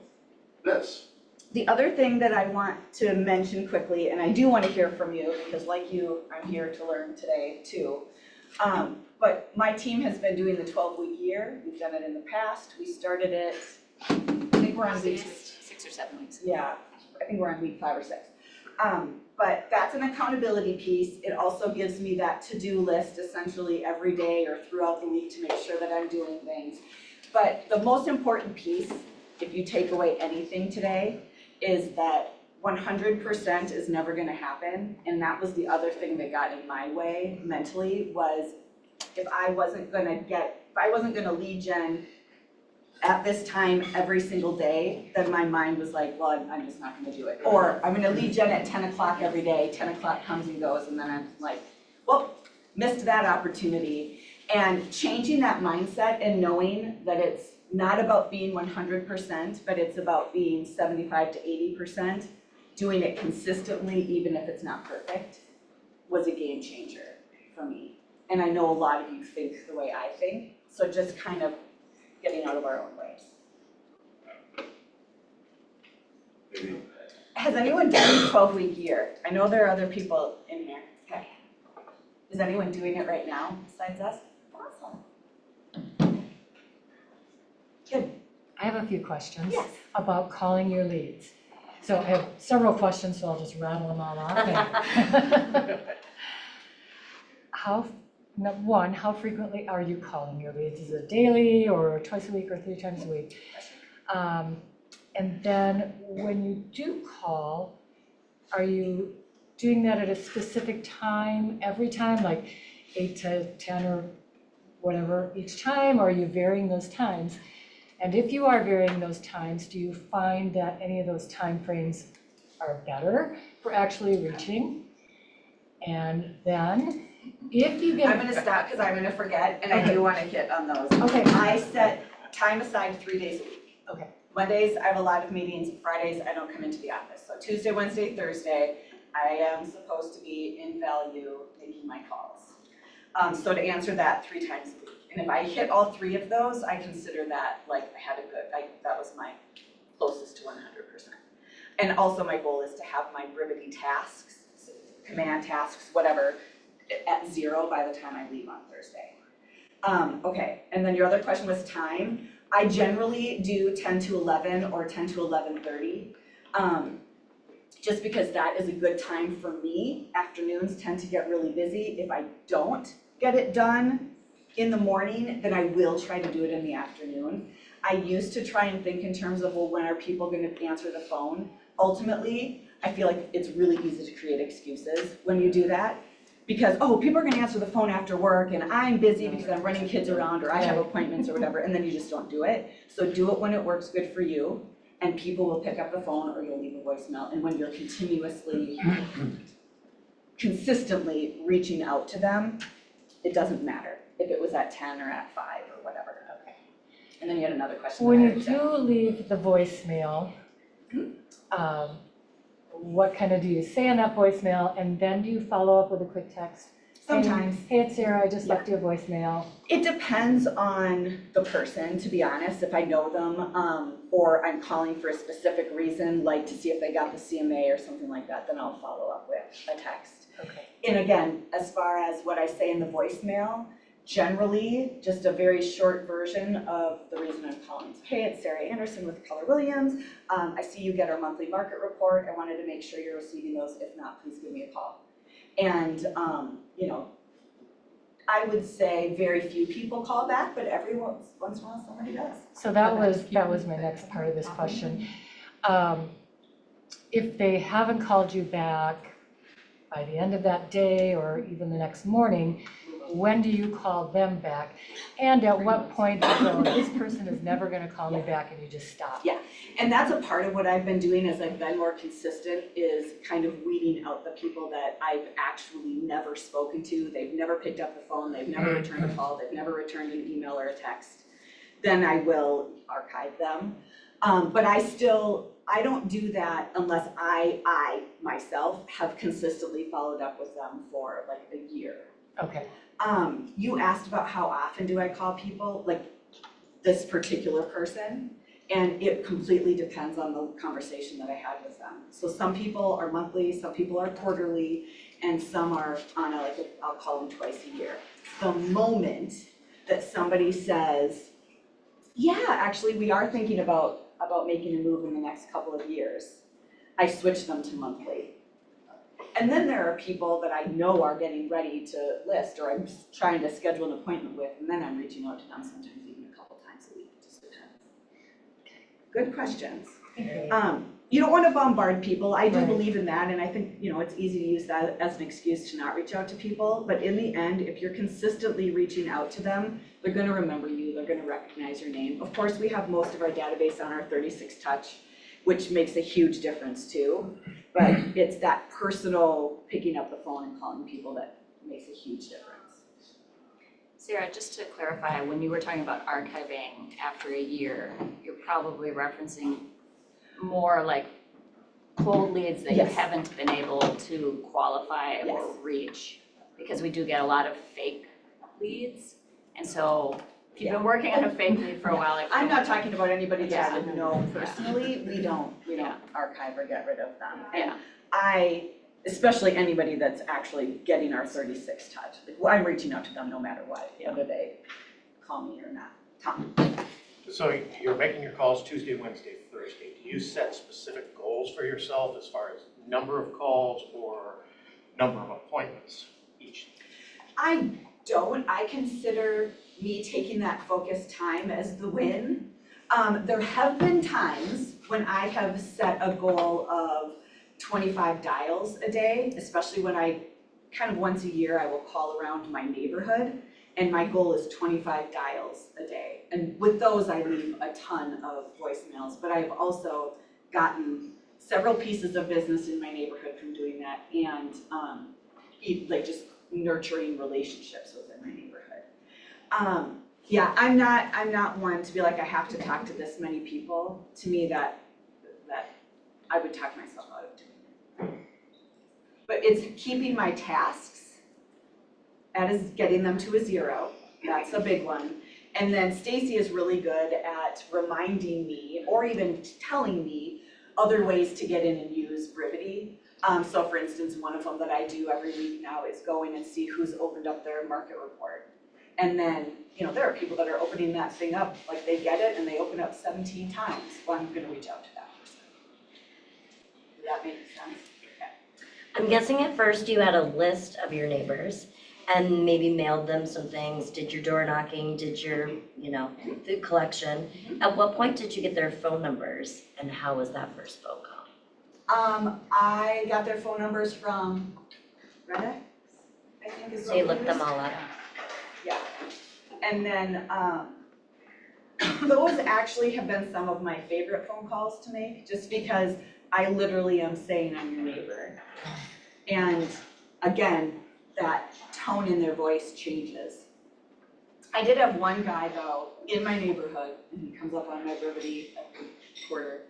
this. The other thing that I want to mention quickly, and I do want to hear from you, because like you, I'm here to learn today too. But my team has been doing the 12-week year. We've done it in the past. We started it, I think we're on week 6 or 7 weeks. Yeah, I think we're on week 5 or 6. But that's an accountability piece. It also gives me that to-do list essentially every day or throughout the week to make sure that I'm doing things. But the most important piece, if you take away anything today, is that 100% is never gonna happen. And that was the other thing that got in my way mentally, was if I wasn't gonna lead gen at this time every single day, then my mind was like, well, I'm just not gonna do it. Or I'm gonna lead gen at 10 o'clock every day, 10 o'clock comes and goes, and then I'm like, well, missed that opportunity. And changing that mindset and knowing that it's not about being 100%, but it's about being 75 to 80%, doing it consistently, even if it's not perfect, was a game changer for me. And I know a lot of you think the way I think, so just kind of getting out of our own ways. Maybe. Has anyone done a 12-week year? I know there are other people in here. Okay. Is anyone doing it right now besides us? Awesome. Good. I have a few questions Yes. about calling your leads. So I have several questions, so I'll just rattle them all off. How frequently are you calling your leads? Is it daily or twice a week or 3 times a week? And then when you do call, are you doing that at a specific time every time, like 8 to 10 or whatever each time, or are you varying those times? And if you are varying those times, do you find that any of those time frames are better for actually reaching? And then if you get... I'm gonna stop because I'm gonna forget, and I do wanna hit on those. Okay. I set time aside 3 days a week. Okay. Mondays, I have a lot of meetings. Fridays, I don't come into the office. So Tuesday, Wednesday, Thursday, I am supposed to be in value making my calls. So to answer that 3 times a week. And if I hit all 3 of those, I consider that like I had a good, that was my closest to 100%. And also my goal is to have my brevity tasks, command tasks, whatever, at 0 by the time I leave on Thursday. Okay, and then your other question was time. I generally do 10 to 11 or 10 to 11:30. Just because that is a good time for me. Afternoons tend to get really busy. If I don't get it done in the morning, then I will try to do it in the afternoon. I used to try and think in terms of, well, when are people gonna answer the phone? Ultimately, I feel like it's really easy to create excuses when you do that. Because, oh, people are gonna answer the phone after work and I'm busy because I'm running kids around or I have appointments or whatever, and then you just don't do it. So do it when it works good for you, and people will pick up the phone or you'll leave a voicemail. And when you're consistently reaching out to them, it doesn't matter if it was at 10 or at 5 or whatever. Okay. And then you had another question. When you do leave the voicemail, what kind of do you say in that voicemail, and then do you follow up with a quick text? Sometimes. Hey, it's Sara, I just left you a voicemail. It depends on the person, to be honest, if I know them, or I'm calling for a specific reason, like to see if they got the CMA or something like that, then I'll follow up with a text. Okay. And again, as far as what I say in the voicemail, generally, just a very short version of the reason I'm calling. So, hey, it's Sara Anderson with Keller Williams. I see you get our monthly market report. I wanted to make sure you're receiving those. If not, please give me a call. And, you know, I would say very few people call back, but every once in a while somebody does. So that was my next part of this question. If they haven't called you back by the end of that day or even the next morning, when do you call them back? And at what point do you go, this person is never gonna call me back, and you just stop? Yeah, and that's a part of what I've been doing as I've been more consistent, is kind of weeding out the people that I've actually never spoken to. They've never picked up the phone, they've never returned a call, they've never returned an email or a text. Then I will archive them. But I don't do that unless I myself have consistently followed up with them for like a year. Okay. You asked about how often do I call people, like this particular person, and it completely depends on the conversation that I had with them. So some people are monthly, some people are quarterly, and some are on I'll call them twice a year. The moment that somebody says, yeah, actually we are thinking about making a move in the next couple of years, I switch them to monthly. And then there are people that I know are getting ready to list, or I'm trying to schedule an appointment with, and then I'm reaching out to them sometimes even a couple times a week, it just depends. Good questions. You don't want to bombard people. I do Right. believe in that, and I think, you know, it's easy to use that as an excuse to not reach out to people. But in the end, if you're consistently reaching out to them, they're going to remember you, they're going to recognize your name. Of course, we have most of our database on our 36 touch, which makes a huge difference too. But it's that personal picking up the phone and calling people that makes a huge difference. Sara, just to clarify, when you were talking about archiving after a year, you're probably referencing more like cold leads that you Yes. haven't been able to qualify or Yes. reach. Because we do get a lot of fake leads, and so if you've been working on a fake lead for a while. I'm not talking about anybody that Yeah. I would know personally. We don't Yeah. archive or get rid of them. Yeah. And especially anybody that's actually getting our 36 touch, I'm reaching out to them no matter what, whether they call me or not. Tom? So you're making your calls Tuesday, Wednesday, Thursday. Do you set specific goals for yourself as far as number of calls or number of appointments each? I don't. I consider me taking that focused time as the win. There have been times when I have set a goal of 25 dials a day, especially when I kind of once a year I will call around my neighborhood, and my goal is 25 dials a day. And with those I leave a ton of voicemails, but I've also gotten several pieces of business in my neighborhood from doing that, and like just nurturing relationships within my neighborhood. Yeah, I'm not one to be like, I have to talk to this many people. To me, that I would talk myself out of doing it. But it's keeping my tasks, that is getting them to a 0, that's a big one. And then Stacy is really good at reminding me, or even telling me, other ways to get in and use Brivity. So for instance, one of them that I do every week now is going and see who's opened up their market report. And then, you know, there are people that are opening that thing up, like they get it and they open up 17 times. Well, I'm gonna reach out to that person. Does that make sense? I'm guessing at first you had a list of your neighbors and maybe mailed them some things, did your door knocking, did your, food collection. At what point did you get their phone numbers, and how was that first phone call? I got their phone numbers from Redex, I think is So what you we looked them used. all up? Yeah, and then, those actually have been some of my favorite phone calls to make, just because I literally am saying I'm your neighbor. And again, that tone in their voice changes. I did have one guy though, in my neighborhood, and he comes up on my Brivity every quarter,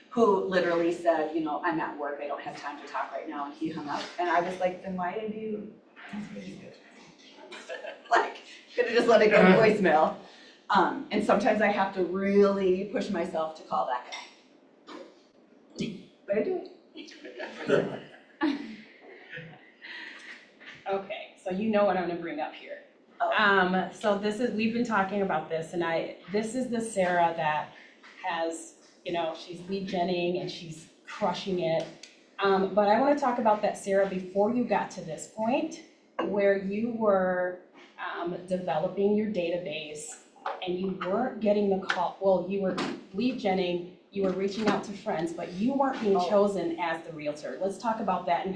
who literally said, I'm at work, I don't have time to talk right now, and he hung up. And I was like, then why did you ask me? Could have just let it go to voicemail. And sometimes I have to really push myself to call that guy. But I do it. Okay, so you know what I'm gonna bring up here. Oh. So we've been talking about this and this is the Sara that has, she's lead genning and she's crushing it. But I wanna talk about that Sara before you got to this point where you were developing your database and you weren't getting the call, well, you were lead genning, you were reaching out to friends, but you weren't being chosen as the realtor. Let's talk about that and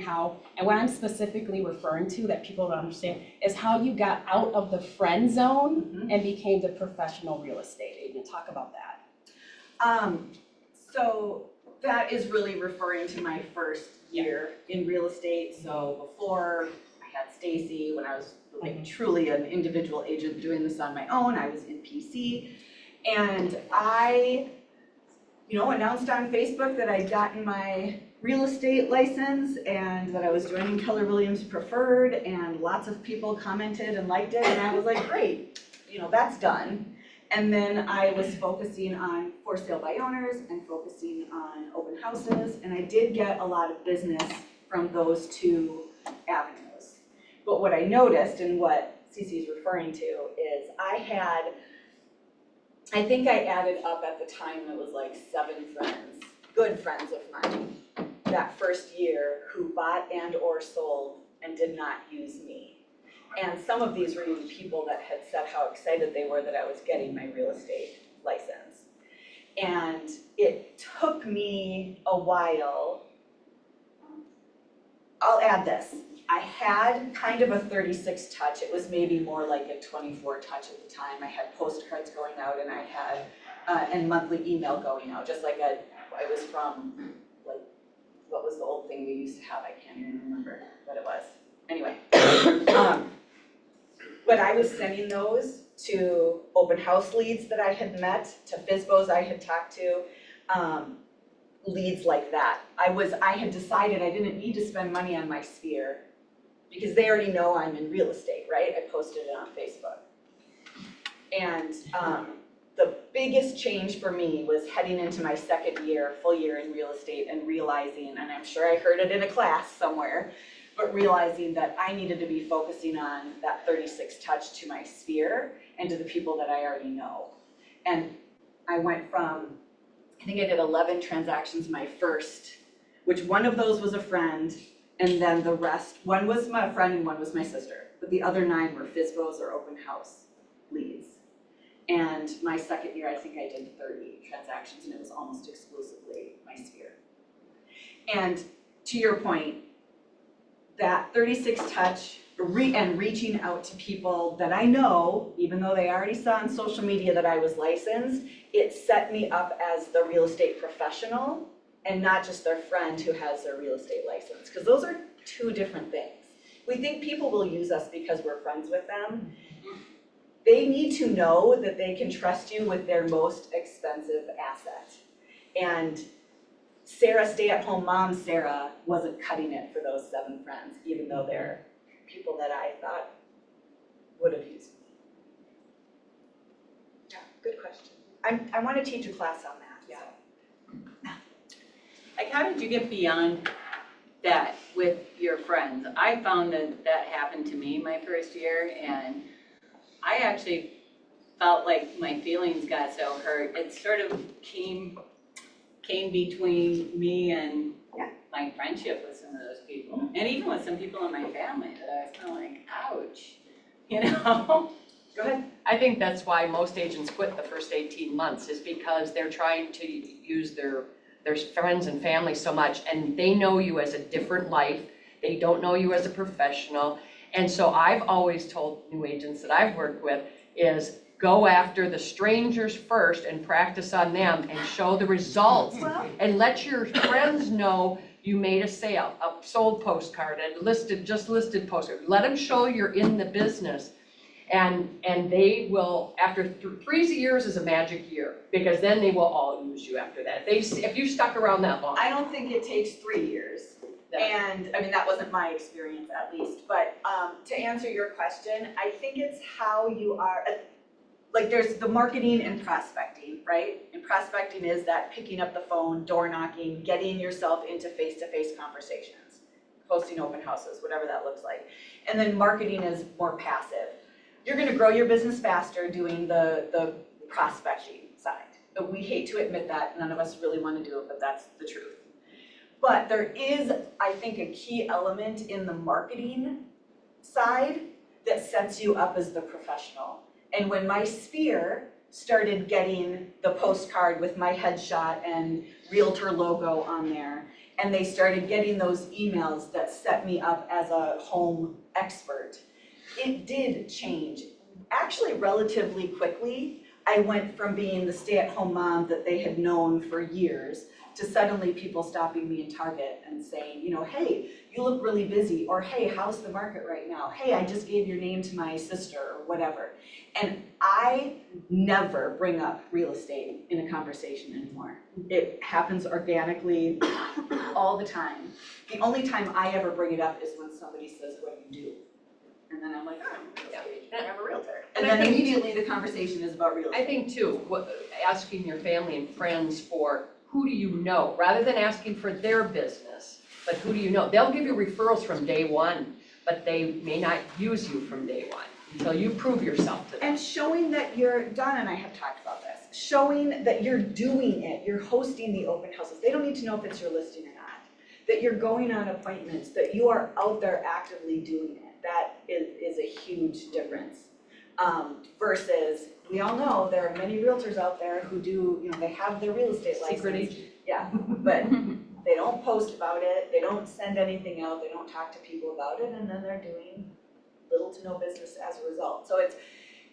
what I'm specifically referring to that people don't understand is how you got out of the friend zone and became the professional real estate agent. Talk about that. So that is really referring to my first year in real estate. So before I had Stacy, when I was like truly an individual agent doing this on my own, I was in PC. And I announced on Facebook that I'd gotten my real estate license and that I was joining Keller Williams Preferred, and lots of people commented and liked it, and I was like, great, that's done. And then I was focusing on for sale by owners and focusing on open houses, and I did get a lot of business from those two avenues. But what I noticed and what Cece's referring to is I think I added up at the time, it was like 7 friends, good friends of mine, that first year who bought and or sold and did not use me. And some of these were even people that had said how excited they were that I was getting my real estate license. And it took me a while. I'll add this. I had kind of a 36 touch. It was maybe more like a 24 touch at the time. I had postcards going out and I had and monthly email going out, just like I was from, like, what was the old thing we used to have? I can't even remember what it was. Anyway, but I was sending those to open house leads that I had met, to FSBOs I had talked to, leads like that. I had decided I didn't need to spend money on my sphere because they already know I'm in real estate, right? I posted it on Facebook. And the biggest change for me was heading into my second year, full year in real estate, and realizing, and I'm sure I heard it in a class somewhere, but realizing that I needed to be focusing on that 36 touch to my sphere and to the people that I already know. And I went from, I think I did 11 transactions my first, which one of those was a friend, and then the rest, one was my friend and one was my sister, but the other 9 were FSBOs or open house leads. And my second year, I think I did 30 transactions, and it was almost exclusively my sphere. And to your point, that 36 touch and reaching out to people that I know, even though they already saw on social media that I was licensed, it set me up as the real estate professional and not just their friend who has their real estate license, because those are 2 different things. We think people will use us because we're friends with them. They need to know that they can trust you with their most expensive asset. And Sara, stay-at-home mom Sara, wasn't cutting it for those 7 friends, even though they're people that I thought would have used me. Yeah, good question. I want to teach a class on that. Yeah. Like, how did you get beyond that with your friends? I found that happened to me my first year, and I actually felt like my feelings got so hurt. It sort of came between me and my friendship with some of those people, and even with some people in my family that I was kind of like, ouch, Go ahead. I think that's why most agents quit the first 18 months, is because they're trying to use their friends and family so much, and they know you as a different life. They don't know you as a professional. And so I've always told new agents that I've worked with is go after the strangers first and practice on them and show the results. And let your friends know you made a sale, a sold postcard, a just listed postcard. Let them show you're in the business. And they will, after 3 years is a magic year, because then they will all use you after that. If you stuck around that long. I don't think it takes 3 years. And, I mean, that wasn't my experience at least, but, to answer your question, I think it's how you are, like, there's the marketing and prospecting, right? And prospecting is that picking up the phone, door knocking, getting yourself into face-to-face conversations, hosting open houses, whatever that looks like. And then marketing is more passive. You're gonna grow your business faster doing the prospecting side. But we hate to admit that, none of us really wanna do it, but that's the truth. But there is, I think, a key element in the marketing side that sets you up as the professional. And when my sphere started getting the postcard with my headshot and realtor logo on there, and they started getting those emails that set me up as a home expert, it did change. Actually, relatively quickly, I went from being the stay-at-home mom that they had known for years to suddenly people stopping me in Target and saying, you know, hey, you look really busy, or hey, how's the market right now? Hey, I just gave your name to my sister, or whatever. And I never bring up real estate in a conversation anymore. It happens organically all the time. The only time I ever bring it up is when somebody says, what do you do? And then I'm like, oh, I'm a real estate agent, I'm a realtor. And then immediately the conversation is about real estate. I think too, asking your family and friends for who do you know, rather than asking for their business, but who do you know? They'll give you referrals from day one, but they may not use you from day one until you prove yourself to them. And showing that you're, Donna and I have talked about this, showing that you're doing it, you're hosting the open houses. They don't need to know if it's your listing or not. That you're going on appointments, that you are out there actively doing it. That is a huge difference. Versus, we all know there are many realtors out there who do, you know, they have their real estate license. Secret agent. Yeah, but they don't post about it, they don't send anything out, they don't talk to people about it, and then they're doing little to no business as a result. So it's,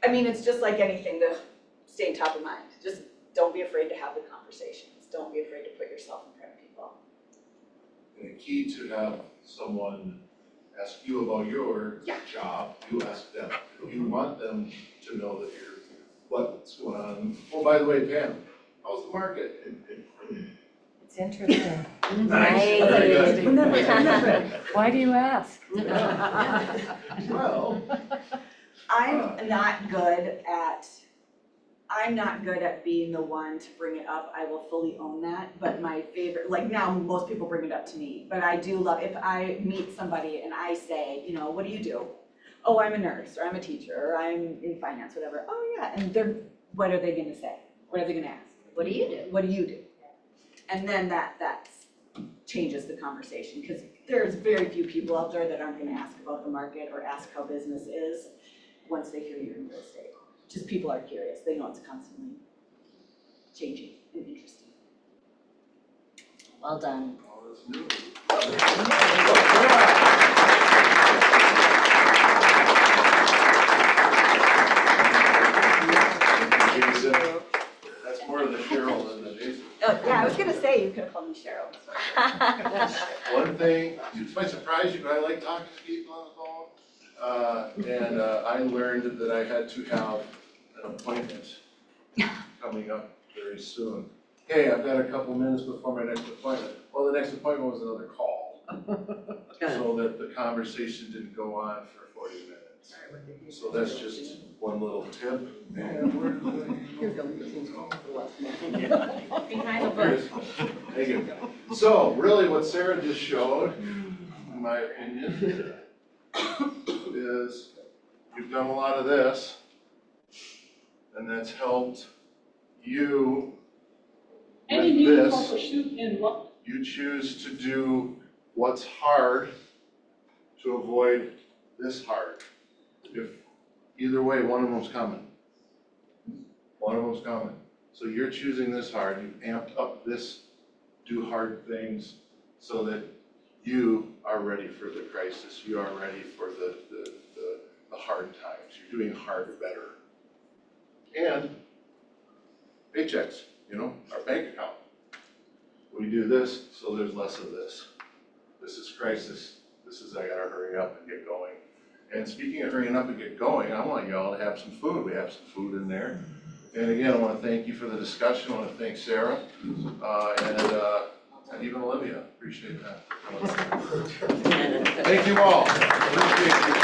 I mean, it's just like anything, to stay top of mind. Just don't be afraid to have the conversations. Don't be afraid to put yourself in front of people. And the key to have someone ask you about your job, you ask them. You want them to know that you're, what's going on. Oh, by the way, Pam, how's the market? It's interesting. Nice, very good. Remember. Why do you ask? Well, I'm not good at being the one to bring it up. I will fully own that, but my favorite, like now most people bring it up to me, but I do love, if I meet somebody and I say, you know, what do you do? Oh, I'm a nurse, or I'm a teacher, or I'm in finance, whatever. Oh yeah, and what are they gonna say? What are they gonna ask? What do you do? What do you do? And then that changes the conversation, because there's very few people out there that aren't gonna ask about the market or ask how business is once they hear you're in real estate. Just people are curious, they know it's constantly changing and interesting. Well done. oh, that's new. Jason, that's more of the Cheryl than the Jason. Oh, yeah, I was gonna say, you could have called me Cheryl. One thing, to my surprise, you, but I like talking to people on the phone. And I learned that I had to have an appointment coming up very soon. Hey, I've got a couple minutes before my next appointment. Well, the next appointment was another call. So that the conversation didn't go on for 40 minutes. So that's just one little tip. Behind the bush. Thank you. So really what Sara just showed, in my opinion, is you've done a lot of this, and that's helped you Any with meaningful this. pursuit in life. You choose to do what's hard to avoid this hard. If either way, one of them's coming. One of them's coming. So you're choosing this hard, you've amped up this, do hard things, so that you are ready for the crisis, you are ready for the hard times. You're doing hard better. And paychecks, you know, our bank account. We do this, so there's less of this. This is crisis, this is I gotta hurry up and get going. And speaking of hurrying up and get going, I want y'all to have some food. We have some food in there. And again, I want to thank you for the discussion. I want to thank Sara. And even Olivia, appreciate that. Thank you all, appreciate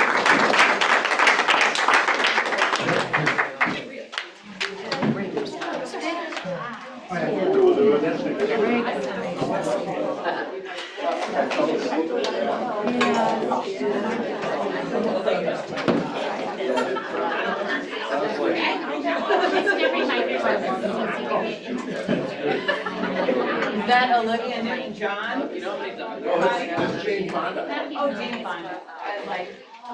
Is that Olivia and John? Oh, this Jane Fonda. Oh, Jane Fonda. I was like. I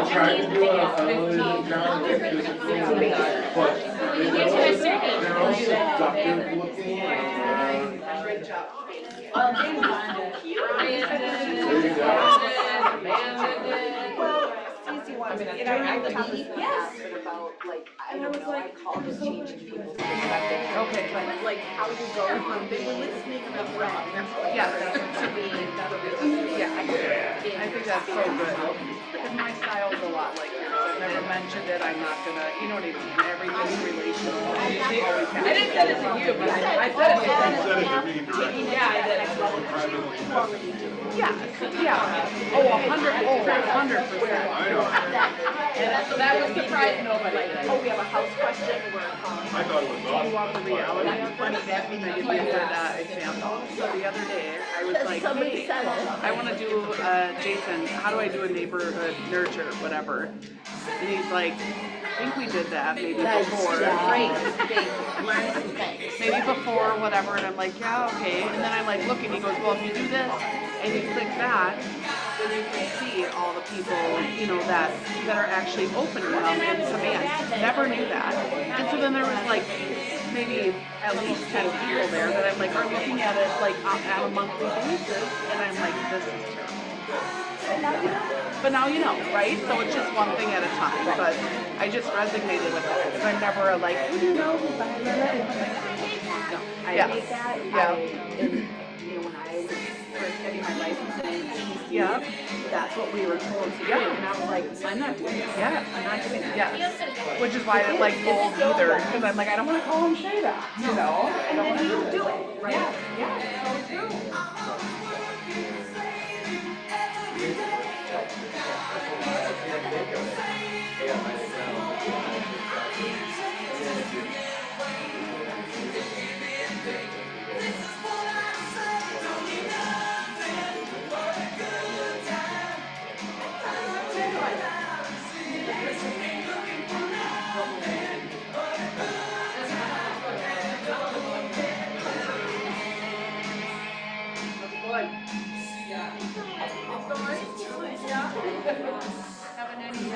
tried to do a Olivia and John, but they're all seductive looking. Great job. Jane Fonda. Cece wants me to. I talked with about like, I don't know, I called it changing people's perspective. Okay, but Like how you go from, they were listening about wrong, Yeah. to me, yeah, I think that's so good. Because my style's a lot like yours. I've never mentioned it, I'm not gonna, you know what I mean? Everything's relational. Always I didn't send it to you, but I said it to You said it to me directly. Yeah, I did. Privately messaged you. Yeah, yeah. Oh, 100%. I know. And so that would surprise nobody. Oh, we have a house question, we're calling. I thought it was Do you awesome. want the reality of Funny, it? that Can I give you a good example? So the other day, I was like, hey, I wanna do, Jason, how do I do a neighborhood nurture, whatever? And he's like, I think we did that maybe before. Maybe before, whatever, and I'm like, yeah, okay. And then I'm like, look, and he goes, well, if you do this and you click that, then you can see all the people, you know, that are actually open to them in command. Never knew that. And so then there was like maybe at least 10 people there that I'm like are looking at it like on a monthly basis, and I'm like, this is terrible. But now you know, right? So it's just one thing at a time. But I just resonated with that because I'm never a like, who do you know? No, I yeah. hate that. Yeah. You know, when I was first getting my license in PEC, Yeah. that's what we were told to do. Yeah. And I was like, I'm not doing this. Yeah. I'm not doing that. Yeah. Which is why I didn't like bold either, because I'm like, I don't want to call him say that, you know? And then you do it, right? Yeah. So true. Having any